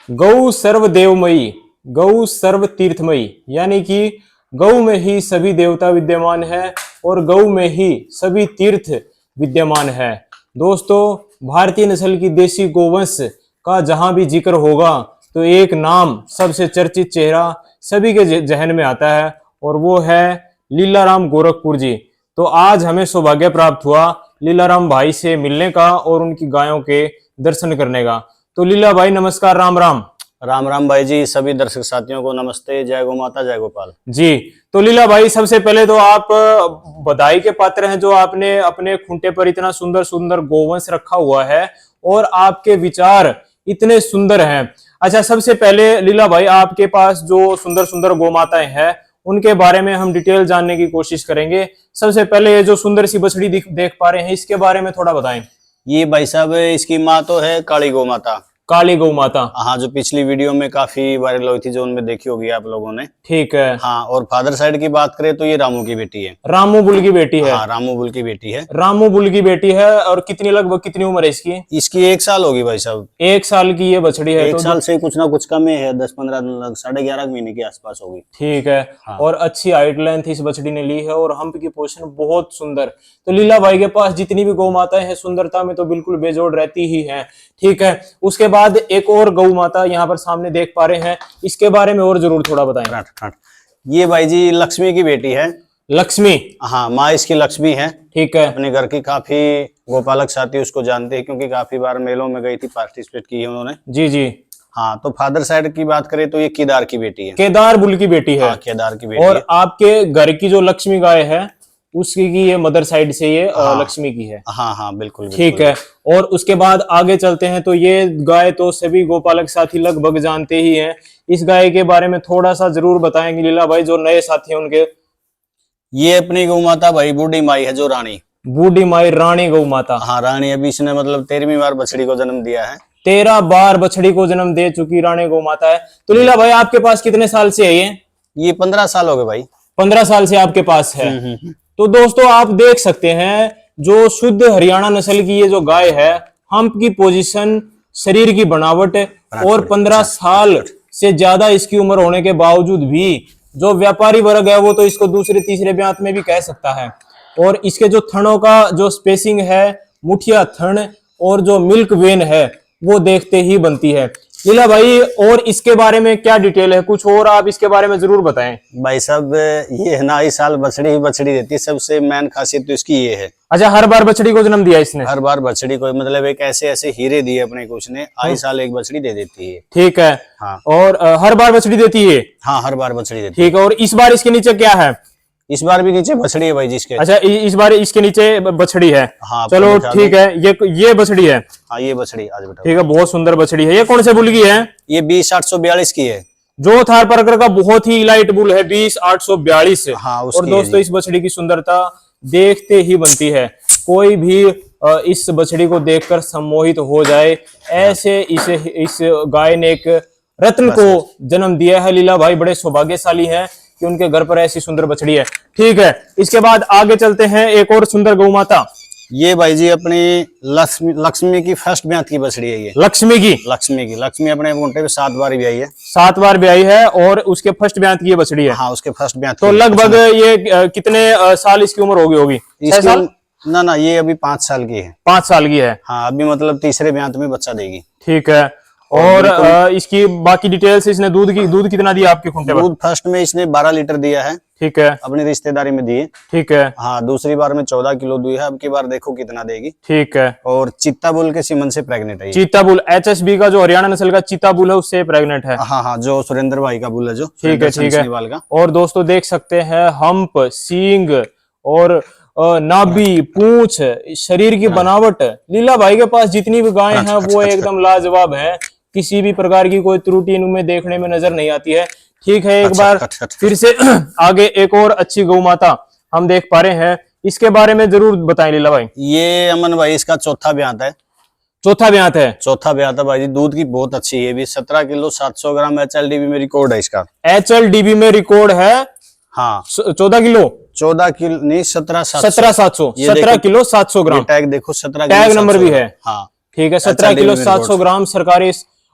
गौ सर्वदेवमयी, गौ सर्व तीर्थमयी, यानी कि गौ में ही सभी देवता विद्यमान है और गौ में ही सभी तीर्थ विद्यमान है। दोस्तों, भारतीय नस्ल की देसी गोवंश का जहां भी जिक्र होगा तो एक नाम, सबसे चर्चित चेहरा सभी के जहन में आता है और वो है लीलाराम गोरखपुर जी। तो आज हमें सौभाग्य प्राप्त हुआ लीलाराम भाई से मिलने का और उनकी गायों के दर्शन करने का। तो लीला भाई नमस्कार, राम राम। राम राम भाई जी, सभी दर्शक साथियों को नमस्ते। जय गौ माता, जय गोपाल जी। तो लीला भाई, सबसे पहले तो आप बधाई के पात्र हैं जो आपने अपने खूंटे पर इतना सुंदर सुंदर गोवंश रखा हुआ है और आपके विचार इतने सुंदर हैं। अच्छा, सबसे पहले लीला भाई, आपके पास जो सुंदर सुंदर गौ माताएं हैं उनके बारे में हम डिटेल जानने की कोशिश करेंगे। सबसे पहले ये जो सुंदर सी बछड़ी देख पा रहे हैं, इसके बारे में थोड़ा बताएं। ये भाई साहब, इसकी माँ तो है काली गौ माता। काली गौ माता, हाँ, जो पिछली वीडियो में काफी वायरल हुई थी, जो उनमें देखी होगी आप लोगों ने। ठीक है। हाँ, और फादर साइड की बात करें तो ये रामू की बेटी है। रामू बुल की बेटी है। हाँ, रामू बुल की बेटी है। रामू बुल की बेटी है। और कितनी, लगभग कितनी उम्र है इसकी? इसकी 1 साल होगी भाई साहब। 1 साल की ये बछड़ी है। 1 साल से कुछ ना कुछ कम है, 10-15 दिन, 11.5 महीने के आसपास होगी। ठीक है। हाँ। और अच्छी हाइट लेंथ इस बछड़ी ने ली है और हम्प की पोजीशन बहुत सुंदर। तो लीला भाई के पास जितनी भी गौ माताएं हैं सुंदरता में तो बिल्कुल बेजोड़ रहती ही हैं। ठीक है। उसके बाद एक और गौ माता यहाँ पर सामने देख पा रहे हैं, इसके बारे में और जरूर थोड़ा बताएं। ये भाई जी लक्ष्मी की बेटी है। लक्ष्मी? हाँ, माँ इसकी लक्ष्मी है। ठीक है। अपने घर की काफी गोपालक साथी उसको जानते हैं, क्योंकि काफी बार मेलों में गई थी, पार्टिसिपेट की है उन्होंने। जी जी। हाँ, तो फादर साइड की बात करें तो ये केदार की बेटी है। केदार बुल की बेटी है। हाँ, केदार की बेटी और है। आपके घर की जो लक्ष्मी गाय है उसकी की ये मदर साइड से ये हाँ, लक्ष्मी की है। हाँ हाँ, बिल्कुल ठीक है। और उसके बाद आगे चलते हैं। तो ये गाय तो सभी गोपालक साथी लगभग जानते ही हैं। इस गाय के बारे में थोड़ा सा जरूर बताएंगे लीला भाई, जो नए साथी हैं उनके। ये अपनी गौ माता भाई बूढ़ी माई है, जो रानी। बूढ़ी माई, रानी गौ माता। हाँ, रानी। अभी इसने मतलब 13वीं बार बछड़ी को जन्म दिया है। 13 बार बछड़ी को जन्म दे चुकी रानी गौ माता है। तो लीला भाई, आपके पास कितने साल से है ये 15 साल हो गए भाई। 15 साल से आपके पास है। तो दोस्तों, आप देख सकते हैं जो शुद्ध हरियाणा नस्ल की ये जो गाय है, हम्प की पोजीशन, शरीर की बनावट और 15 साल से ज्यादा इसकी उम्र होने के बावजूद भी जो व्यापारी वर्ग है वो तो इसको दूसरे तीसरे ब्यांत में भी कह सकता है। और इसके जो थनों का जो स्पेसिंग है, मुठिया थन और जो मिल्क वेन है वो देखते ही बनती है। लीला भाई, और इसके बारे में क्या डिटेल है, कुछ और आप इसके बारे में जरूर बताएं। भाई साहब, ये है ना, इस साल बछड़ी ही बछड़ी देती है। सबसे मेन खासियत तो इसकी ये है। अच्छा, हर बार बछड़ी को जन्म दिया इसने? हर बार बछड़ी को, मतलब एक ऐसे ऐसे हीरे दिए अपने को उसने, आई साल एक बछड़ी दे देती है। ठीक है। हाँ। और हर बार बछड़ी देती है? हाँ, हर बार बछड़ी देती है। ठीक है। और इस बार इसके नीचे क्या है? इस बार भी नीचे बछड़ी है भाई जिसके। अच्छा, इस बार इसके नीचे बछड़ी है। हाँ, चलो ठीक है। ये बछड़ी है। हाँ, ये बछड़ी आज बेटा। ठीक है, बहुत सुंदर बछड़ी है। ये कौन से बुल की है? ये 20,842 की है। जो थार परकर का बहुत ही इलाइट बुल है, 20,842। हाँ, और दोस्तों, इस बछड़ी की सुंदरता देखते ही बनती है। कोई भी इस बछड़ी को देखकर सम्मोहित हो जाए, ऐसे इस गाय ने एक रत्न को जन्म दिया है। लीला भाई बड़े सौभाग्यशाली हैं कि उनके घर पर ऐसी सुंदर बछड़ी है। ठीक है। इसके बाद आगे चलते हैं। एक और सुंदर गौ माता। ये भाई जी अपनी लक्ष्मी की फर्स्ट ब्यात की बछड़ी है। ये लक्ष्मी अपने घूंटे पे 7 बार भी आई है। 7 बार ब्याई है और उसके फर्स्ट ब्यात की ये बछड़ी है। हाँ, उसके फर्स्ट ब्यात। तो लगभग ये कितने साल इसकी उम्र होगी? 6 साल? ना, ये अभी 5 साल की है। 5 साल की है। हाँ, अभी मतलब तीसरे ब्यात में बच्चा देगी। ठीक है। और इसकी बाकी डिटेल्स, इसने दूध कितना दिया आपके खूंटे पर? दूध फर्स्ट में इसने 12 लीटर दिया है। ठीक है। अपनी रिश्तेदारी में दिए। ठीक है। हाँ, दूसरी बार में 14 किलो दी है। अब की बार देखो कितना देगी। ठीक है। और चीता बुल के सीमन से प्रेग्नेंट है। चीता बुल, HSB का जो हरियाणा नस्ल का चीता बुल है उससे प्रेग्नेंट है। हाँ हाँ, जो सुरेंद्र भाई का बुल है, जो ठीक है। ठीक है। और दोस्तों देख सकते हैं, हम्प, सींग और नाभि, पूंछ, शरीर की बनावट, लीला भाई के पास जितनी भी गायें हैं वो एकदम लाजवाब है। किसी भी प्रकार की कोई त्रुटि इनमें देखने में नजर नहीं आती है। ठीक है। एक बार फिर से आगे एक और अच्छी गौ माता हम देख पा रहे हैं, इसके बारे में जरूर बताएं लीला भाई। ये अमन भाई इसका चौथा ब्यात है। चौथा ब्यात है? चौथा ब्यात है भाई जी। दूध की बहुत अच्छी है। भी 17 किलो 700 ग्राम HLDB में रिकॉर्ड है इसका। HLDB में रिकॉर्ड है। हाँ, 14 किलो 14 किलो नहीं, 17,700 17 किलो 700 ग्राम। टैग देखो, 17 टैग नंबर भी है। हाँ, ठीक है। 17 किलो 700 ग्राम सरकारी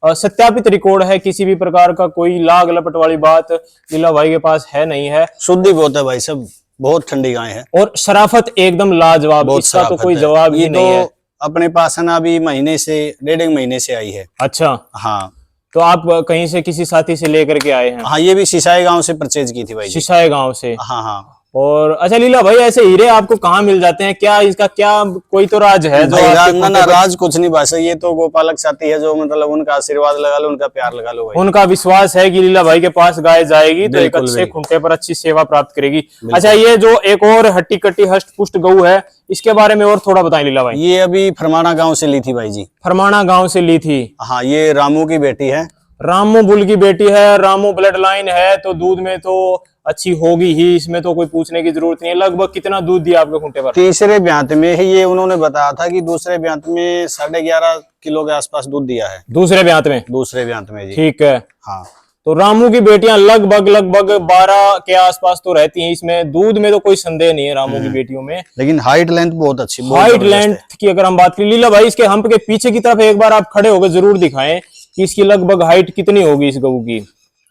सत्यापित रिकॉर्ड है, किसी भी प्रकार का कोई लाग लपट वाली बात लीला भाई के पास है नहीं है। शुद्धि बहुत है भाई, सब बहुत ठंडी गाय है और शराफत एकदम लाजवाब, इसका तो कोई जवाब ही नहीं है। अपने पास है ना अभी महीने से 1.5 महीने से आई है। अच्छा, हाँ। तो आप कहीं से किसी साथी से लेकर के आए हैं? हाँ, ये भी सिसाई गांव से परचेज की थी भाई। सिसाई गांव से? हाँ हाँ। और अच्छा लीला भाई, ऐसे हीरे आपको कहाँ मिल जाते हैं? क्या इसका क्या कोई तो राज है जो ना राज कुछ नहीं भाई, ये तो गोपालक साथी है जो मतलब उनका आशीर्वाद लगा लो, उनका प्यार लगा लो भाई। उनका विश्वास है कि लीला भाई के पास गाय जाएगी तो एक अच्छे खूंटे पर अच्छी सेवा प्राप्त करेगी। अच्छा, ये जो एक और हट्टी कट्टी हष्ट पुष्ट गऊ है, इसके बारे में और थोड़ा बताएं लीला भाई। ये अभी फरमाना गाँव से ली थी भाई जी। फरमाना गाँव से ली थी? हाँ, ये रामू की बेटी है। रामू बुल की बेटी है, रामू ब्लड लाइन है, तो दूध में तो अच्छी होगी ही, इसमें तो कोई पूछने की जरूरत नहीं है। लगभग कितना दूध दिया आपके खूंटे पर? तीसरे ब्यांत में ही ये उन्होंने बताया था कि दूसरे ब्यांत में 11.5 किलो के आसपास दूध दिया है। दूसरे ब्यांत में? दूसरे ब्यांत में जी। ठीक है। हाँ, तो रामू की बेटियां लगभग 12 के आसपास तो रहती हैं। इसमें दूध में तो कोई संदेह नहीं है रामू की बेटियों में। लेकिन हाइट लेंथ बहुत अच्छी, हाइट लेंथ की अगर हम बात करें लीला भाई, इसके हम्प के पीछे की तरफ एक बार आप खड़े होकर जरूर दिखाएं कि इसकी लगभग हाइट कितनी होगी इस गऊ की।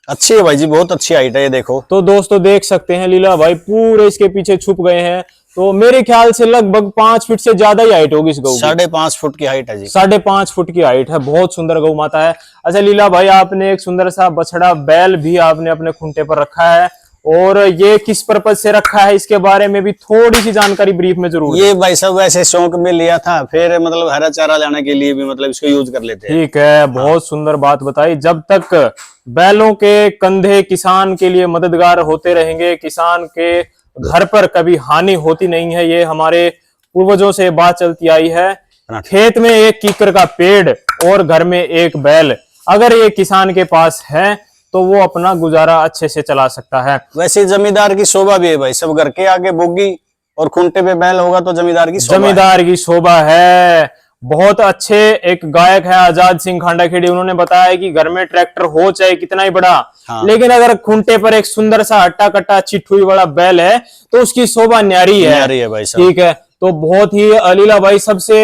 अच्छी है भाई जी, बहुत अच्छी हाइट है, ये देखो। तो दोस्तों देख सकते हैं लीला भाई पूरे इसके पीछे छुप गए हैं, तो मेरे ख्याल से लगभग 5 फीट से ज्यादा ही हाइट होगी इस गऊ की। 5.5 फुट की हाइट है जी। 5.5 फुट की हाइट है, बहुत सुंदर गौ माता है। अच्छा लीला भाई, आपने एक सुंदर सा बछड़ा बैल भी आपने अपने खूंटे पर रखा है, और ये किस पर्पज से रखा है इसके बारे में भी थोड़ी सी जानकारी ब्रीफ में जरूर। ये भाई सब वैसे शौक में लिया था, फिर मतलब हरा चारा लाने के लिए भी मतलब इसको यूज कर लेते हैं। ठीक है, बहुत सुंदर बात बताई। जब तक बैलों के कंधे किसान के लिए मददगार होते रहेंगे, किसान के घर पर कभी हानि होती नहीं है, ये हमारे पूर्वजों से बात चलती आई है। खेत में एक कीकर का पेड़ और घर में एक बैल, अगर ये किसान के पास है तो वो अपना गुजारा अच्छे से चला सकता है। वैसे जमींदार की शोभा भी है भाई, सब घर के आगे बोगी और खूंटे पे बैल होगा तो जमींदार की शोभा है। बहुत अच्छे एक गायक है आजाद सिंह खांडाखेड़ी, उन्होंने बताया कि घर में ट्रैक्टर हो चाहे कितना ही बड़ा, हाँ। लेकिन अगर खूंटे पर एक सुंदर सा हट्टा कट्टा चिट्ठुई वाला बैल है तो उसकी शोभा न्यारी है भाई। ठीक है, तो बहुत ही लीला भाई, सबसे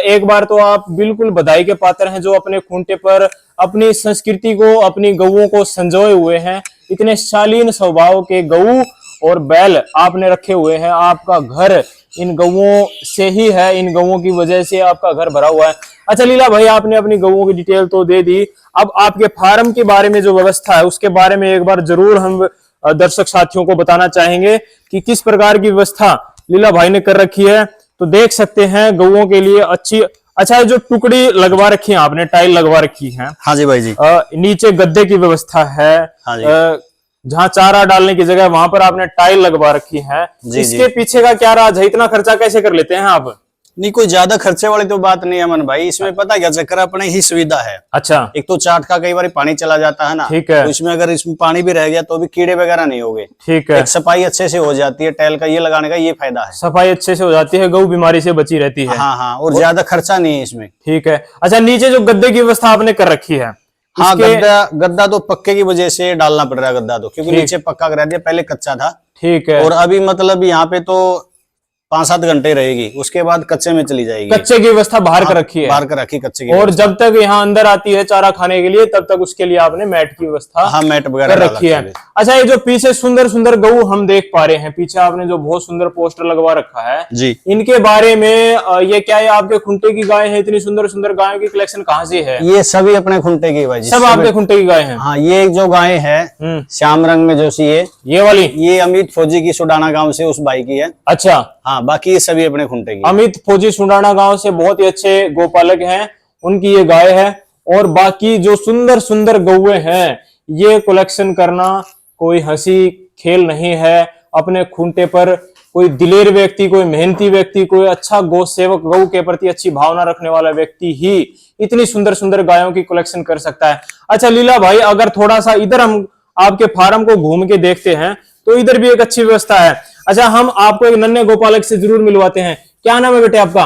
एक बार तो आप बिल्कुल बधाई के पात्र हैं जो अपने खूंटे पर अपनी संस्कृति को, अपनी गऊओं को संजोए हुए हैं। इतने शालीन स्वभाव के गऊ और बैल आपने रखे हुए हैं। आपका घर इन गऊओं से ही है, इन गऊओं की वजह से आपका घर भरा हुआ है। अच्छा लीला भाई, आपने अपनी गऊओं की डिटेल तो दे दी, अब आपके फार्म के बारे में जो व्यवस्था है उसके बारे में एक बार जरूर हम दर्शक साथियों को बताना चाहेंगे कि किस प्रकार की व्यवस्था लीला भाई ने कर रखी है। तो देख सकते हैं गऊओं के लिए अच्छी, अच्छा जो टुकड़ी लगवा रखी है आपने, टाइल लगवा रखी है? हाँ जी भाई जी। नीचे गद्दे की व्यवस्था है। हाँ जी। जहाँ चारा डालने की जगह वहां पर आपने टाइल लगवा रखी है। इसके पीछे का क्या राज है? इतना खर्चा कैसे कर लेते हैं आप? नहीं, कोई ज्यादा खर्चे वाली तो बात नहीं है अमन भाई, इसमें पता क्या चक्कर, अपने ही सुविधा है। अच्छा। एक तो चाट का कई बार पानी चला जाता है ना, ठीक है, तो इसमें अगर इसमें पानी भी रह गया तो भी कीड़े वगैरह नहीं होंगे। ठीक है, एक सफाई अच्छे से हो जाती है, टाइल का ये लगाने का ये फायदा है, सफाई अच्छे से हो जाती है, गऊ बीमारी से बची रहती है। हाँ हाँ, और ज्यादा खर्चा नहीं है इसमें। ठीक है। अच्छा, नीचे जो गद्दे की व्यवस्था आपने कर रखी है? हाँ, गद्दा तो पक्के की वजह से डालना पड़ रहा है गद्दा तो, क्योंकि नीचे पक्का करा दिया, पहले कच्चा था। ठीक है। और अभी मतलब यहाँ पे तो 5-7 घंटे रहेगी, उसके बाद कच्चे में चली जाएगी। कच्चे की व्यवस्था बाहर कर रखी है? बाहर कर रखी कच्चे की। और जब तक यहाँ अंदर आती है चारा खाने के लिए तब तक उसके लिए आपने मैट की व्यवस्था, हाँ, मैट वगैरह कर रखी है। अच्छा, ये जो पीछे सुंदर सुंदर गऊ हम देख पा रहे हैं, पीछे आपने जो बहुत सुंदर पोस्टर लगवा रखा है जी, इनके बारे में ये क्या है? आपके खूंटे की गाय है? इतनी सुंदर सुंदर गायों की कलेक्शन कहाँ से है? ये सभी अपने खूंटे की भाई, सब आपके खूंटे की गाय है? हाँ, ये जो गाय है श्याम रंग में जो सी है, ये वाली, ये अमित फौजी की सुडाना गांव से उस भाई की है। अच्छा। हाँ, बाकी ये सभी अपने खूंटे की। अमित फौजी सुडाना गांव से बहुत ही अच्छे गोपालक हैं, उनकी ये गाय है। और बाकी जो सुंदर सुंदर गौए हैं, ये कलेक्शन करना कोई हंसी खेल नहीं है। अपने खूंटे पर कोई दिलेर व्यक्ति, कोई मेहनती व्यक्ति, कोई अच्छा गौ सेवक, गौ के प्रति अच्छी भावना रखने वाला व्यक्ति ही इतनी सुंदर सुंदर गायों की कलेक्शन कर सकता है। अच्छा लीला भाई, अगर थोड़ा सा इधर हम आपके फार्म को घूम के देखते हैं तो इधर भी एक अच्छी व्यवस्था है। अच्छा, हम आपको एक नन्हे गोपालक से जरूर मिलवाते हैं। क्या नाम है बेटे आपका?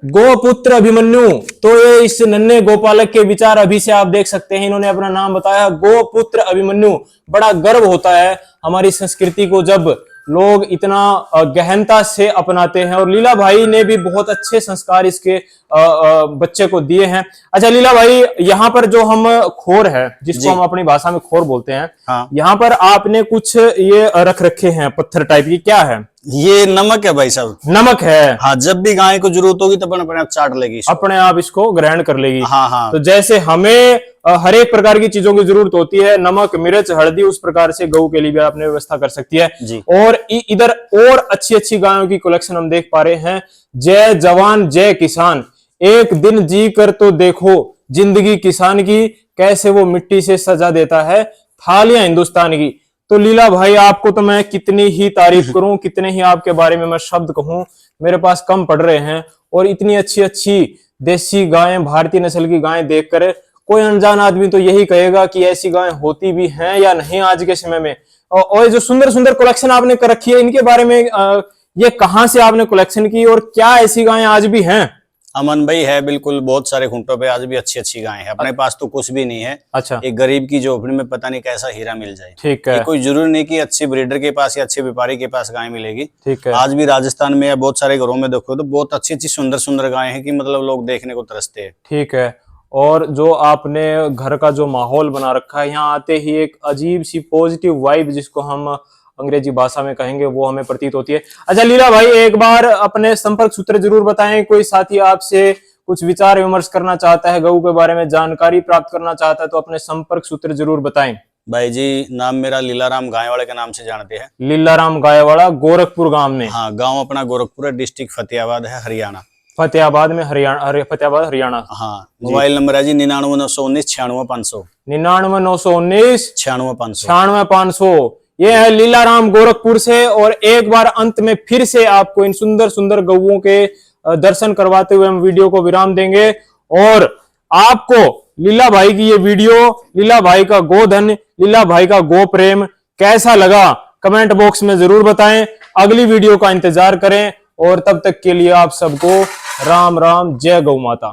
गोपुत्र अभिमन्यु। तो ये इस नन्हे गोपालक के विचार अभी से आप देख सकते हैं, इन्होंने अपना नाम बताया गोपुत्र अभिमन्यु। बड़ा गर्व होता है हमारी संस्कृति को जब लोग इतना गहनता से अपनाते हैं, और लीला भाई ने भी बहुत अच्छे संस्कार इसके बच्चे को दिए हैं। अच्छा लीला भाई, यहाँ पर जो हम खोर है, जिसको हम अपनी भाषा में खोर बोलते हैं, हाँ। यहाँ पर आपने कुछ ये रख रखे हैं पत्थर टाइप की, क्या है? ये नमक है भाई साहब, नमक है। हाँ, जब भी गाय को जरूरत होगी तो अपने आप चाट लेगी इसको। अपने आप इसको ग्रहण कर लेगी। हाँ हाँ। तो जैसे हमें हर एक प्रकार की चीजों की जरूरत होती है, नमक, मिर्च, हल्दी, उस प्रकार से गऊ के लिए भी आपने व्यवस्था कर सकती है जी। और इधर और अच्छी अच्छी गायों की कलेक्शन हम देख पा रहे हैं। जय जवान जय किसान, एक दिन जी कर तो देखो जिंदगी किसान की, कैसे वो मिट्टी से सजा देता है थालियां हिंदुस्तान की। तो लीला भाई, आपको तो मैं कितनी ही तारीफ करूं, कितने ही आपके बारे में मैं शब्द कहूं, मेरे पास कम पड़ रहे हैं। और इतनी अच्छी अच्छी देसी गायें, भारतीय नस्ल की गायें देखकर कोई अनजान आदमी तो यही कहेगा कि ऐसी गायें होती भी हैं या नहीं आज के समय में। और जो सुंदर सुंदर कलेक्शन आपने कर रखी है, इनके बारे में ये कहां से आपने कलेक्शन की और क्या ऐसी गायें आज भी हैं? अमन भाई है बिल्कुल, बहुत सारे खूंटों पे आज भी अच्छी अच्छी गायें हैं। अपने पास तो कुछ भी नहीं है। अच्छा। एक गरीब की झोपड़ी में पता नहीं कैसा हीरा मिल जाए। ठीक है। कोई जरूरी नहीं कि अच्छे ब्रीडर के पास या अच्छे व्यापारी के पास गाय मिलेगी। ठीक है। आज भी राजस्थान में या बहुत सारे घरों में देखो तो बहुत अच्छी अच्छी सुंदर सुंदर गायें हैं कि मतलब लोग देखने को तरसते हैं। ठीक है। और जो आपने घर का जो माहौल बना रखा है, यहाँ आते ही एक अजीब सी पॉजिटिव वाइब, जिसको हम अंग्रेजी भाषा में कहेंगे, वो हमें प्रतीत होती है। अच्छा लीला भाई, एक बार अपने संपर्क सूत्र जरूर बताएं। कोई साथी आपसे कुछ विचार विमर्श करना चाहता है, गऊ के बारे में जानकारी प्राप्त करना चाहता है, तो अपने संपर्क सूत्र जरूर बताएं। भाई जी, नाम मेरा लीलाराम गायवाड़ा के नाम से जानते हैं। लीलाराम गायवाड़ा, गोरखपुर गांव में? हाँ, गांव अपना गोरखपुर है, डिस्ट्रिक्ट फतेहाबाद है, हरियाणा। फतेहाबाद में, फतेहाबाद हरियाणा। हाँ, मोबाइल नंबर है जी 99 919 96 500। 99 919 96 500। 96 500। ये है लीलाराम गोरखपुर से। और एक बार अंत में फिर से आपको इन सुंदर सुंदर गऊओं के दर्शन करवाते हुए हम वीडियो को विराम देंगे। और आपको लीला भाई की ये वीडियो, लीला भाई का गोधन, लीला भाई का गो प्रेम कैसा लगा, कमेंट बॉक्स में जरूर बताएं। अगली वीडियो का इंतजार करें और तब तक के लिए आप सबको राम राम, जय गौ माता।